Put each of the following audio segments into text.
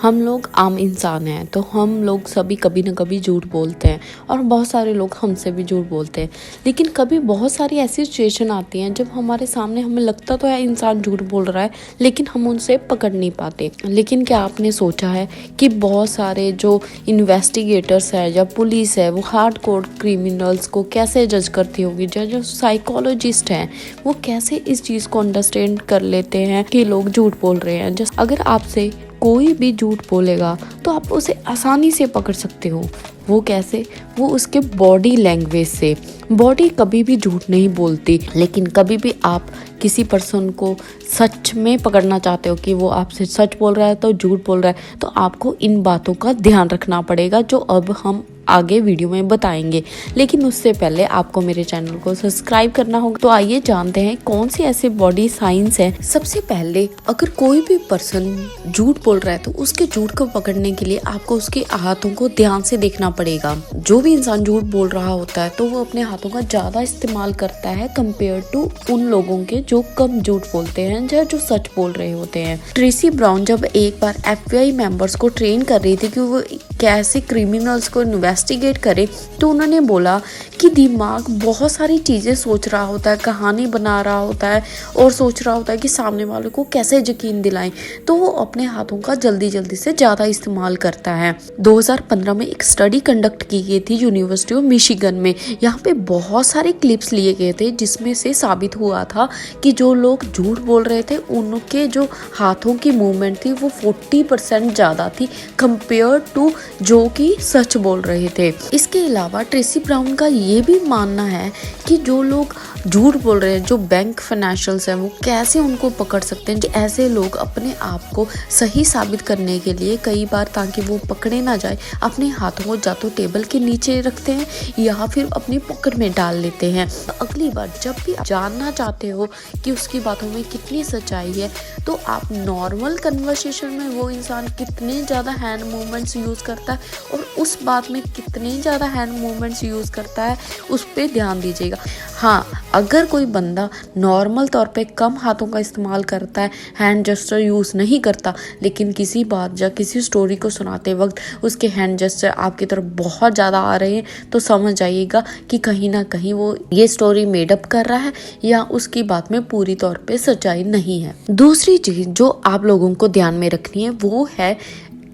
हम लोग आम इंसान हैं तो हम लोग सभी कभी ना कभी झूठ बोलते हैं और बहुत सारे लोग हमसे भी झूठ बोलते हैं। लेकिन कभी बहुत सारी ऐसी सिचुएशन आती हैं जब हमारे सामने हमें लगता तो है इंसान झूठ बोल रहा है लेकिन हम उनसे पकड़ नहीं पाते। लेकिन क्या आपने सोचा है कि बहुत सारे जो इन्वेस्टिगेटर्स है या पुलिस है वो हार्डकोर क्रिमिनल्स को कैसे जज करती होगी, जो साइकोलॉजिस्ट हैं वो कैसे इस चीज़ को अंडरस्टैंड कर लेते हैं कि लोग झूठ बोल रहे हैं। जस्ट अगर आपसे कोई भी झूठ बोलेगा तो आप उसे आसानी से पकड़ सकते हो। वो कैसे? वो उसके बॉडी लैंग्वेज से। बॉडी कभी भी झूठ नहीं बोलती, लेकिन कभी भी आप किसी पर्सन को सच में पकड़ना चाहते हो कि वो आपसे सच बोल रहा है तो झूठ बोल रहा है, तो आपको इन बातों का ध्यान रखना पड़ेगा जो अब हम आगे वीडियो में बताएंगे। लेकिन उससे पहले आपको मेरे चैनल को सब्सक्राइब करना होगा। तो आइए जानते हैं कौन से ऐसे बॉडी साइंस हैं। सबसे पहले अगर कोई भी पर्सन झूठ बोल रहा है तो उसके झूठ को पकड़ने के लिए आपको उसके हाथों को ध्यान से देखना पड़ेगा। जो भी इंसान झूठ बोल रहा होता है तो वो अपने हाथों का ज्यादा इस्तेमाल करता है कंपेयर टू उन लोगों के जो कम झूठ बोलते हैं या जो सच बोल रहे होते हैं। ट्रेसी ब्राउन जब एक बार FBI मेंबर्स को ट्रेन कर रही थी कि वो कैसे क्रिमिनल्स को इन्वेस्टिगेट करे, तो उन्होंने बोला कि दिमाग बहुत सारी चीज़ें सोच रहा होता है, कहानी बना रहा होता है और सोच रहा होता है कि सामने वाले को कैसे यकीन दिलाएं, तो वो अपने हाथों का जल्दी जल्दी से ज़्यादा इस्तेमाल करता है। 2015 में एक स्टडी कंडक्ट की गई थी यूनिवर्सिटी ऑफ मिशिगन में। यहाँ पे बहुत सारे क्लिप्स लिए गए थे जिसमें से साबित हुआ था कि जो लोग झूठ बोल रहे थे उनके जो हाथों की मूवमेंट थी वो 40% ज़्यादा थी कंपेयर टू जो कि सच बोल रहे थे। इसके अलावा ट्रेसी ब्राउन का ये भी मानना है कि जो लोग झूठ बोल रहे हैं, जो बैंक फाइनेंशियल्स हैं, वो कैसे उनको पकड़ सकते हैं। ऐसे लोग अपने आप को सही साबित करने के लिए कई बार, ताकि वो पकड़े ना जाए, अपने हाथों को या तो टेबल के नीचे रखते हैं या फिर अपनी पॉकेट में डाल लेते हैं। अगली बार जब भी जानना चाहते हो कि उसकी बातों में कितनी सच्चाई है, तो आप नॉर्मल कन्वर्सेशन में वो इंसान कितने ज़्यादा हैंड मूवमेंट्स यूज़ करता है और उस बात में कितने ज़्यादा हैंड मूवमेंट्स यूज़ करता है उस पर ध्यान दीजिएगा। हाँ, अगर कोई बंदा नॉर्मल तौर पे कम हाथों का इस्तेमाल करता है, हैंड जेस्चर यूज़ नहीं करता, लेकिन किसी बात या किसी स्टोरी को सुनाते वक्त उसके हैंड जेस्चर आपकी तरफ बहुत ज़्यादा आ रहे हैं, तो समझ जाइएगा कि कहीं ना कहीं वो ये स्टोरी मेडअप कर रहा है या उसकी बात में पूरी तौर पे सच्चाई नहीं है। दूसरी चीज़ जो आप लोगों को ध्यान में रखनी है वो है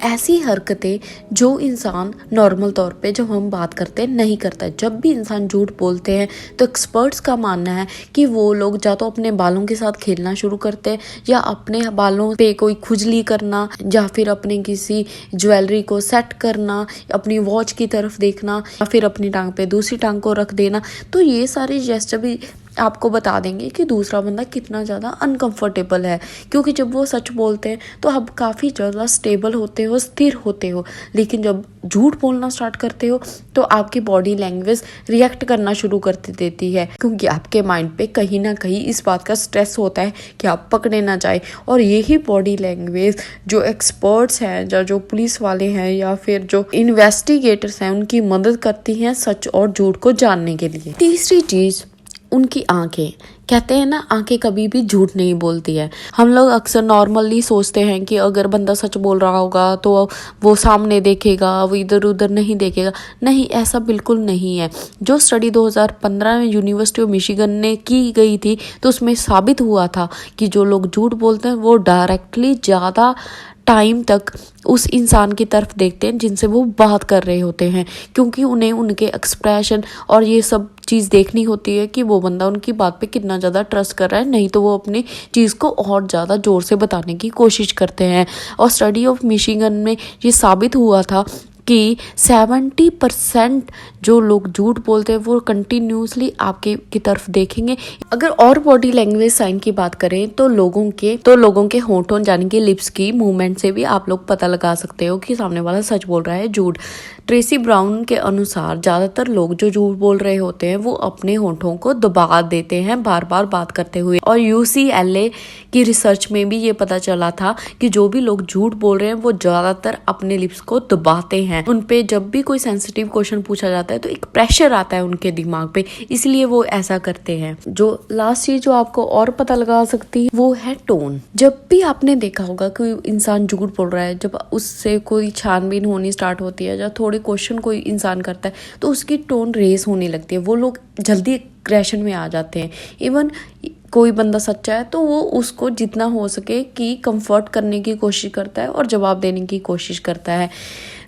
ऐसी हरकतें जो इंसान नॉर्मल तौर पे जब हम बात करते हैं नहीं करता। जब भी इंसान झूठ बोलते हैं तो एक्सपर्ट्स का मानना है कि वो लोग या तो अपने बालों के साथ खेलना शुरू करते हैं या अपने बालों पे कोई खुजली करना या फिर अपने किसी ज्वेलरी को सेट करना, अपनी वॉच की तरफ देखना या फिर अपनी टांग पे दूसरी टांग को रख देना। तो ये सारे जेस्चर भी आपको बता देंगे कि दूसरा बंदा कितना ज़्यादा अनकंफर्टेबल है, क्योंकि जब वो सच बोलते हैं तो आप काफ़ी ज़्यादा स्टेबल होते हो, स्थिर होते हो। लेकिन जब झूठ बोलना स्टार्ट करते हो तो आपकी बॉडी लैंग्वेज रिएक्ट करना शुरू कर देती है, क्योंकि आपके माइंड पे कहीं ना कहीं इस बात का स्ट्रेस होता है कि आप पकड़े ना जाए। और यही बॉडी लैंग्वेज जो एक्सपर्ट्स हैं या जो पुलिस वाले हैं या फिर जो इन्वेस्टिगेटर्स हैं उनकी मदद करती हैं सच और झूठ को जानने के लिए। तीसरी चीज़ उनकी आंखें। कहते हैं ना, आंखें कभी भी झूठ नहीं बोलती है। हम लोग अक्सर नॉर्मली सोचते हैं कि अगर बंदा सच बोल रहा होगा तो वो सामने देखेगा, वो इधर उधर नहीं देखेगा। नहीं, ऐसा बिल्कुल नहीं है। जो स्टडी 2015 में यूनिवर्सिटी ऑफ मिशिगन ने की गई थी तो उसमें साबित हुआ था कि जो लोग झूठ बोलते हैं वो डायरेक्टली ज़्यादा टाइम तक उस इंसान की तरफ देखते हैं जिनसे वो बात कर रहे होते हैं, क्योंकि उन्हें उनके एक्सप्रेशन और ये सब चीज़ देखनी होती है कि वो बंदा उनकी बात पे कितना ज़्यादा ट्रस्ट कर रहा है, नहीं तो वो अपनी चीज़ को और ज़्यादा ज़ोर से बताने की कोशिश करते हैं। और स्टडी ऑफ मिशिगन में ये साबित हुआ था कि 70% जो लोग झूठ बोलते हैं वो कंटिन्यूसली आपके की तरफ देखेंगे। अगर और बॉडी लैंग्वेज साइन की बात करें तो लोगों के होंठों यानी कि लिप्स की मूवमेंट से भी आप लोग पता लगा सकते हो कि सामने वाला सच बोल रहा है झूठ। ट्रेसी ब्राउन के अनुसार ज़्यादातर लोग जो झूठ बोल रहे होते हैं वो अपने होंठों को दबा देते हैं बार बार बात करते हुए। और UCLA की रिसर्च में भी ये पता चला था कि जो भी लोग झूठ बोल रहे हैं वो ज़्यादातर अपने लिप्स को दबाते हैं। हैं। उन पे जब भी कोई सेंसिटिव क्वेश्चन पूछा जाता है तो एक प्रेशर आता है उनके दिमाग पे, इसलिए वो ऐसा करते हैं। जो लास्ट चीज जो आपको और पता लगा सकती है वो है टोन। जब भी आपने देखा होगा कोई इंसान झूठ बोल रहा है, जब उससे कोई छानबीन होनी स्टार्ट होती है, जब थोड़े क्वेश्चन कोई इंसान करता है तो उसकी टोन रेस होने लगती है, वो लोग जल्दी एग्रेशन में आ जाते हैं। इवन कोई बंदा सच्चा है तो वो उसको जितना हो सके कि कंफर्ट करने की कोशिश करता है और जवाब देने की कोशिश करता है।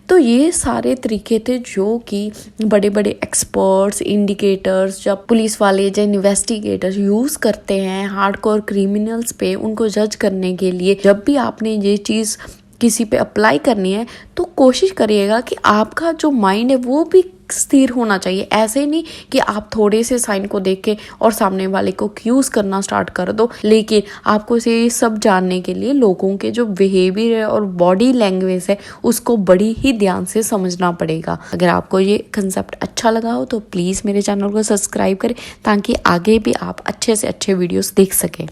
तो ये सारे तरीके थे जो कि बड़े बड़े एक्सपर्ट्स, इंडिकेटर्स, जब पुलिस वाले या इन्वेस्टिगेटर्स यूज़ करते हैं हार्डकोर क्रिमिनल्स पे उनको जज करने के लिए। जब भी आपने ये चीज़ किसी पे अप्लाई करनी है तो कोशिश करिएगा कि आपका जो माइंड है वो भी स्थिर होना चाहिए। ऐसे नहीं कि आप थोड़े से साइन को देख के और सामने वाले को एक्यूज करना स्टार्ट कर दो, लेकिन आपको ये सब जानने के लिए लोगों के जो बिहेवियर है और बॉडी लैंग्वेज है उसको बड़ी ही ध्यान से समझना पड़ेगा। अगर आपको ये कंसेप्ट अच्छा लगा हो तो प्लीज़ मेरे चैनल को सब्सक्राइब करें ताकि आगे भी आप अच्छे से अच्छे वीडियोस देख सकें।